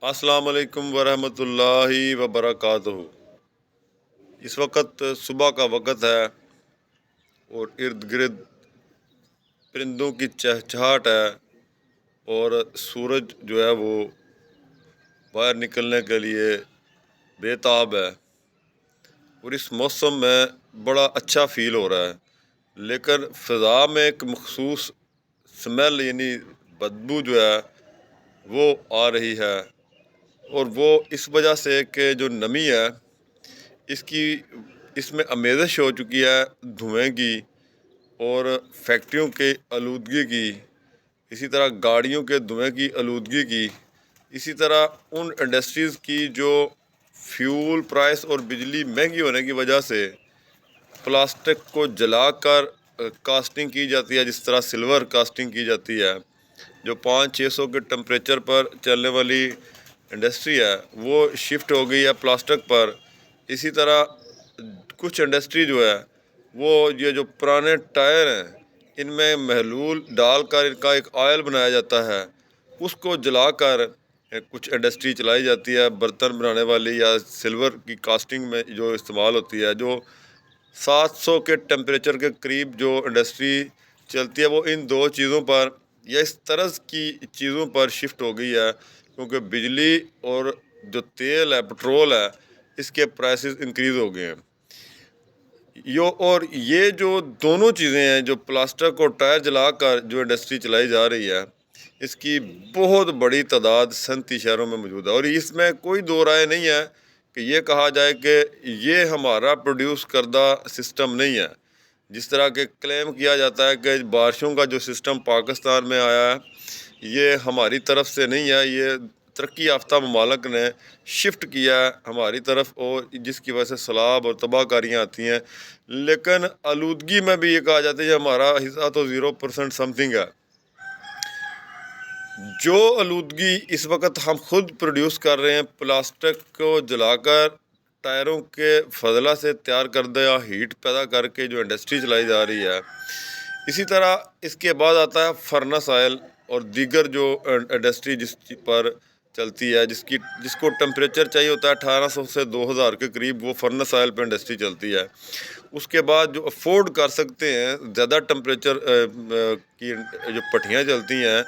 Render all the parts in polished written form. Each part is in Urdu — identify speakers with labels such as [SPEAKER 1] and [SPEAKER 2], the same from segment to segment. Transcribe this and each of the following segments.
[SPEAKER 1] السلام علیکم ورحمۃ اللہ وبرکاتہ۔ اس وقت صبح کا وقت ہے اور ارد گرد پرندوں کی چہچہاٹ ہے اور سورج جو ہے وہ باہر نکلنے کے لیے بے تاب ہے، اور اس موسم میں بڑا اچھا فیل ہو رہا ہے، لیکن فضا میں ایک مخصوص سمیل یعنی بدبو جو ہے وہ آ رہی ہے، اور وہ اس وجہ سے کہ جو نمی ہے اس میں آمیزش ہو چکی ہے دھوئیں کی اور فیکٹریوں کے آلودگی کی، اسی طرح گاڑیوں کے دھوئیں کی آلودگی کی، اسی طرح ان انڈسٹریز کی جو فیول پرائس اور بجلی مہنگی ہونے کی وجہ سے پلاسٹک کو جلا کر کاسٹنگ کی جاتی ہے، جس طرح سلور کاسٹنگ کی جاتی ہے، جو 500-600 کے ٹمپریچر پر چلنے والی انڈسٹری ہے وہ شفٹ ہو گئی ہے پلاسٹک پر۔ اسی طرح کچھ انڈسٹری جو ہے وہ یہ جو پرانے ٹائر ہیں ان میں محلول ڈال کر ان کا ایک آئل بنایا جاتا ہے، اس کو جلا کر کچھ انڈسٹری چلائی جاتی ہے برتن بنانے والی یا سلور کی کاسٹنگ میں جو استعمال ہوتی ہے، جو 700 کے ٹمپریچر کے قریب جو انڈسٹری چلتی ہے وہ ان دو چیزوں پر یا اس طرز کی چیزوں پر شفٹ ہو گئی ہے، کیونکہ بجلی اور جو تیل ہے پٹرول ہے اس کے پرائسز انکریز ہو گئے ہیں۔ اور یہ جو دونوں چیزیں ہیں جو پلاسٹک اور ٹائر جلا کر جو انڈسٹری چلائی جا رہی ہے اس کی بہت بڑی تعداد صنعتی شہروں میں موجود ہے، اور اس میں کوئی دو رائے نہیں ہے کہ یہ کہا جائے کہ یہ ہمارا پروڈیوس کردہ سسٹم نہیں ہے۔ جس طرح کہ کلیم کیا جاتا ہے کہ بارشوں کا جو سسٹم پاکستان میں آیا ہے یہ ہماری طرف سے نہیں ہے، یہ ترقی یافتہ ممالک نے شفٹ کیا ہے ہماری طرف، اور جس کی وجہ سے سیلاب اور تباہ کاریاں آتی ہیں، لیکن آلودگی میں بھی یہ کہا جاتا ہے کہ ہمارا حصہ تو 0% سم تھنگ ہے۔ جو آلودگی اس وقت ہم خود پروڈیوس کر رہے ہیں پلاسٹک کو جلا کر ٹائروں کے فضلہ سے تیار کردہ ہیٹ پیدا کر کے جو انڈسٹری چلائی جا رہی ہے، اسی طرح اس کے بعد آتا ہے فرنس آئل اور دیگر جو انڈسٹری جس پر چلتی ہے جس کو ٹمپریچر چاہیے ہوتا ہے 1800 سے 2000 کے قریب، وہ فرنس آئل پہ انڈسٹری چلتی ہے۔ اس کے بعد جو افورڈ کر سکتے ہیں زیادہ ٹمپریچر کی جو پٹھیاں چلتی ہیں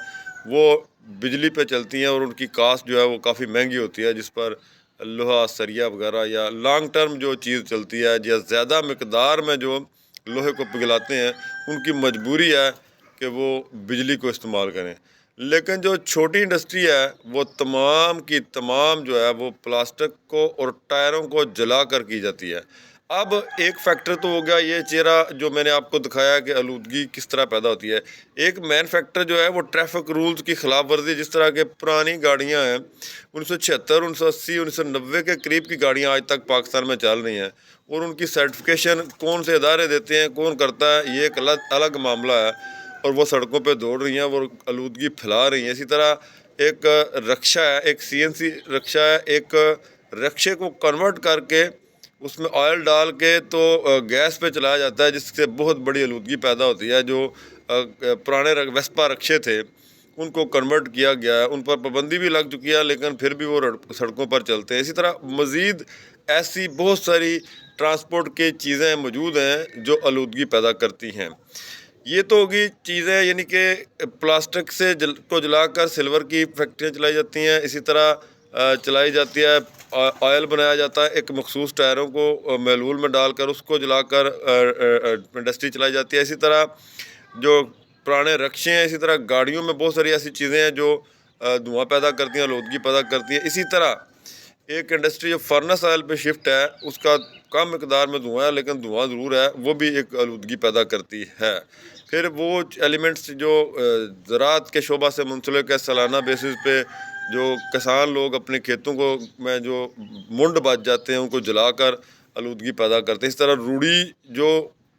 [SPEAKER 1] وہ بجلی پہ چلتی ہیں، اور ان کی کاسٹ جو ہے وہ کافی مہنگی ہوتی ہے، جس پر لوہا سریا وغیرہ یا لانگ ٹرم جو چیز چلتی ہے یا زیادہ مقدار میں جو لوہے کو پگھلاتے ہیں ان کی مجبوری ہے کہ وہ بجلی کو استعمال کریں، لیکن جو چھوٹی انڈسٹری ہے وہ تمام کی تمام جو ہے وہ پلاسٹک کو اور ٹائروں کو جلا کر کی جاتی ہے۔ اب ایک فیکٹر تو ہو گیا یہ چہرہ جو میں نے آپ کو دکھایا کہ آلودگی کس طرح پیدا ہوتی ہے، ایک مین فیکٹر جو ہے وہ ٹریفک رولز کی خلاف ورزی، جس طرح کے پرانی گاڑیاں ہیں 1976 1980 1990 کے قریب کی گاڑیاں آج تک پاکستان میں چل رہی ہیں، اور ان کی سرٹیفکیشن کون سے ادارے دیتے ہیں کون کرتا ہے یہ ایک الگ معاملہ ہے، اور وہ سڑکوں پہ دوڑ رہی ہیں، وہ آلودگی پھیلا رہی ہیں۔ اسی طرح ایک رکشہ ہے، ایک CNC رکشہ ہے، ایک رکشے کو کنورٹ کر کے اس میں آئل ڈال کے تو گیس پہ چلایا جاتا ہے، جس سے بہت بڑی آلودگی پیدا ہوتی ہے۔ جو پرانے ویسپا رکشے تھے ان کو کنورٹ کیا گیا ہے، ان پر پابندی بھی لگ چکی ہے لیکن پھر بھی وہ سڑکوں پر چلتے ہیں۔ اسی طرح مزید ایسی بہت ساری ٹرانسپورٹ کی چیزیں موجود ہیں جو آلودگی پیدا کرتی ہیں۔ یہ تو ہوگی چیزیں یعنی کہ پلاسٹک سے کو جلا کر سلور کی فیکٹریاں چلائی جاتی ہیں، اسی طرح چلائی جاتی ہے آئل بنایا جاتا ہے ایک مخصوص ٹائروں کو محلول میں ڈال کر اس کو جلا کر انڈسٹری چلائی جاتی ہے۔ اسی طرح جو پرانے رکشے ہیں، اسی طرح گاڑیوں میں بہت ساری ایسی چیزیں ہیں جو دھواں پیدا کرتی ہیں، آلودگی پیدا کرتی ہیں۔ اسی طرح ایک انڈسٹری جو فرنس آئل پہ شفٹ ہے اس کا کم مقدار میں دھواں ہے لیکن دھواں ضرور ہے، وہ بھی ایک آلودگی پیدا کرتی ہے۔ پھر وہ ایلیمنٹس جو زراعت کے شعبہ سے منسلک ہے، سالانہ بیسس پہ جو کسان لوگ اپنے کھیتوں کو میں جو منڈ بچ جاتے ہیں ان کو جلا کر آلودگی پیدا کرتے ہیں۔ اس طرح روڑی جو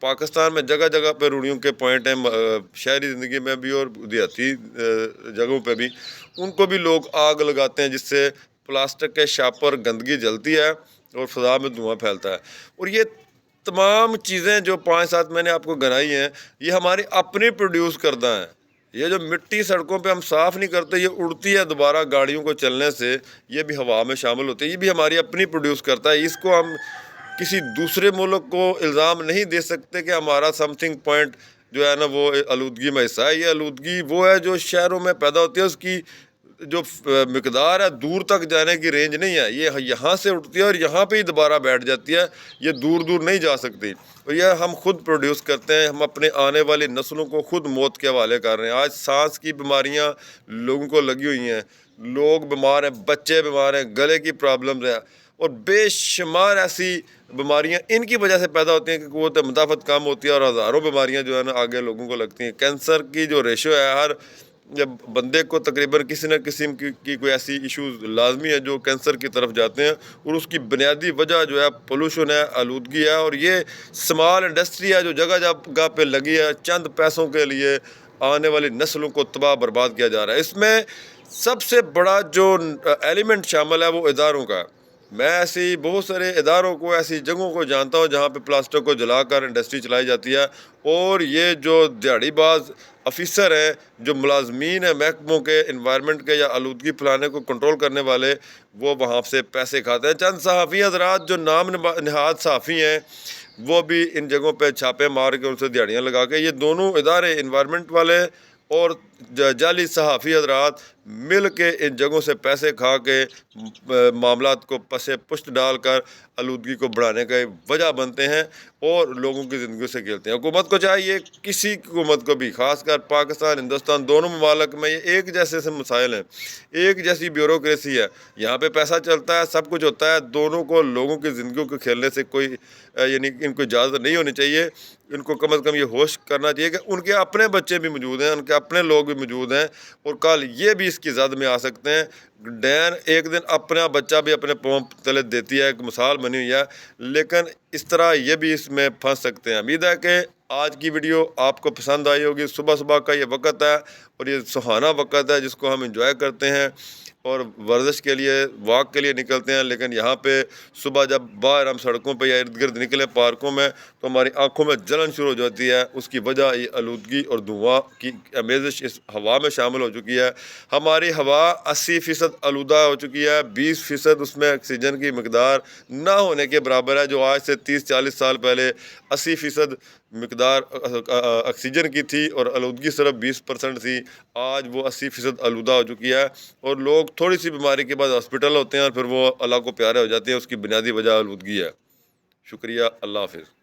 [SPEAKER 1] پاکستان میں جگہ جگہ پہ روڑیوں کے پوائنٹ ہیں، شہری زندگی میں بھی اور دیہاتی جگہوں پہ بھی، ان کو بھی لوگ آگ لگاتے ہیں جس سے پلاسٹک کے شاپر گندگی جلتی ہے اور فضا میں دھواں پھیلتا ہے۔ اور یہ تمام چیزیں جو 5-7 میں نے آپ کو گنائی ہیں یہ ہماری اپنی پروڈیوس کردہ ہیں، یہ جو مٹی سڑکوں پہ ہم صاف نہیں کرتے، یہ اڑتی ہے دوبارہ گاڑیوں کو چلنے سے، یہ بھی ہوا میں شامل ہوتی ہے، یہ بھی ہماری اپنی پروڈیوس کرتا ہے۔ اس کو ہم کسی دوسرے ملک کو الزام نہیں دے سکتے کہ ہمارا سم تھنگ پوائنٹ جو ہے نا وہ آلودگی میں حصہ ہے۔ یہ آلودگی وہ ہے جو شہروں میں پیدا ہوتی ہے، اس کی جو مقدار ہے دور تک جانے کی رینج نہیں ہے، یہ یہاں سے اٹھتی ہے اور یہاں پہ ہی دوبارہ بیٹھ جاتی ہے، یہ دور دور نہیں جا سکتی، اور یہ ہم خود پروڈیوس کرتے ہیں، ہم اپنے آنے والی نسلوں کو خود موت کے حوالے کر رہے ہیں۔ آج سانس کی بیماریاں لوگوں کو لگی ہوئی ہیں، لوگ بیمار ہیں، بچے بیمار ہیں، گلے کی پرابلمز ہیں، اور بے شمار ایسی بیماریاں ان کی وجہ سے پیدا ہوتی ہیں کہ قوت مدافعت کم ہوتی ہے، اور ہزاروں بیماریاں جو ہے نا آگے لوگوں کو لگتی ہیں۔ کینسر کی جو ریشو ہے، ہر جب بندے کو تقریباً کسی نہ کسی کی کوئی ایسی ایشوز لازمی ہے جو کینسر کی طرف جاتے ہیں، اور اس کی بنیادی وجہ جو ہے پولوشن ہے، آلودگی ہے، اور یہ اسمال انڈسٹری ہے جو جگہ جگہ پہ لگی ہے چند پیسوں کے لیے آنے والی نسلوں کو تباہ برباد کیا جا رہا ہے۔ اس میں سب سے بڑا جو ایلیمنٹ شامل ہے وہ اداروں کا ہے۔ میں ایسی بہت سارے اداروں کو، ایسی جگہوں کو جانتا ہوں جہاں پہ پلاسٹک کو جلا کر انڈسٹری چلائی جاتی ہے، اور یہ جو دیہڑی باز افیسر ہیں، جو ملازمین ہیں محکموں کے، انوائرمنٹ کے یا آلودگی پھیلانے کو کنٹرول کرنے والے، وہ وہاں سے پیسے کھاتے ہیں۔ چند صحافی حضرات جو نام نہاد صحافی ہیں، وہ بھی ان جگہوں پہ چھاپے مار کے ان سے دیہڑیاں لگا کے، یہ دونوں ادارے انوائرمنٹ والے اور جعلی صحافی حضرات مل کے ان جگہوں سے پیسے کھا کے معاملات کو پسے پشت ڈال کر آلودگی کو بڑھانے کا وجہ بنتے ہیں اور لوگوں کی زندگیوں سے کھیلتے ہیں۔ حکومت کو چاہیے، کسی حکومت کو بھی، خاص کر پاکستان، ہندوستان، دونوں ممالک میں یہ ایک جیسے سے مسائل ہیں، ایک جیسی بیوروکریسی ہے، یہاں پہ پیسہ چلتا ہے، سب کچھ ہوتا ہے، دونوں کو لوگوں کی زندگیوں کو کھیلنے سے کوئی یعنی ان کو اجازت نہیں ہونی چاہیے۔ ان کو کم از کم یہ ہوش کرنا چاہیے کہ ان کے اپنے بچے بھی موجود ہیں، ان کے اپنے لوگ بھی موجود ہیں، اور کل یہ بھی اس کی زد میں آ سکتے ہیں۔ ڈین ایک دن اپنا بچہ بھی اپنے پاؤں تلے دیتی ہے، ایک مثال بنی ہوئی ہے، لیکن اس طرح یہ بھی اس میں پھنس سکتے ہیں۔ امید ہے کہ آج کی ویڈیو آپ کو پسند آئی ہوگی۔ صبح صبح کا یہ وقت ہے اور یہ سہانا وقت ہے جس کو ہم انجوائے کرتے ہیں اور ورزش کے لیے، واک کے لیے نکلتے ہیں، لیکن یہاں پہ صبح جب باہر ہم سڑکوں پہ یا ارد گرد نکلیں پارکوں میں تو ہماری آنکھوں میں جلن شروع ہو جاتی ہے۔ اس کی وجہ یہ آلودگی اور دھواں کی آمیزش اس ہوا میں شامل ہو چکی ہے۔ ہماری ہوا 80% آلودہ ہو چکی ہے، 20% اس میں آکسیجن کی مقدار نہ ہونے کے برابر ہے، جو آج سے 30-40 سال پہلے 80% مقدار آکسیجن کی تھی اور آلودگی صرف 20% تھی۔ آج وہ 80% آلودہ ہو چکی ہے، اور لوگ تھوڑی سی بیماری کے بعد ہاسپٹل ہوتے ہیں اور پھر وہ اللہ کو پیارے ہو جاتے ہیں۔ اس کی بنیادی وجہ آلودگی ہے۔ شکریہ، اللہ حافظ۔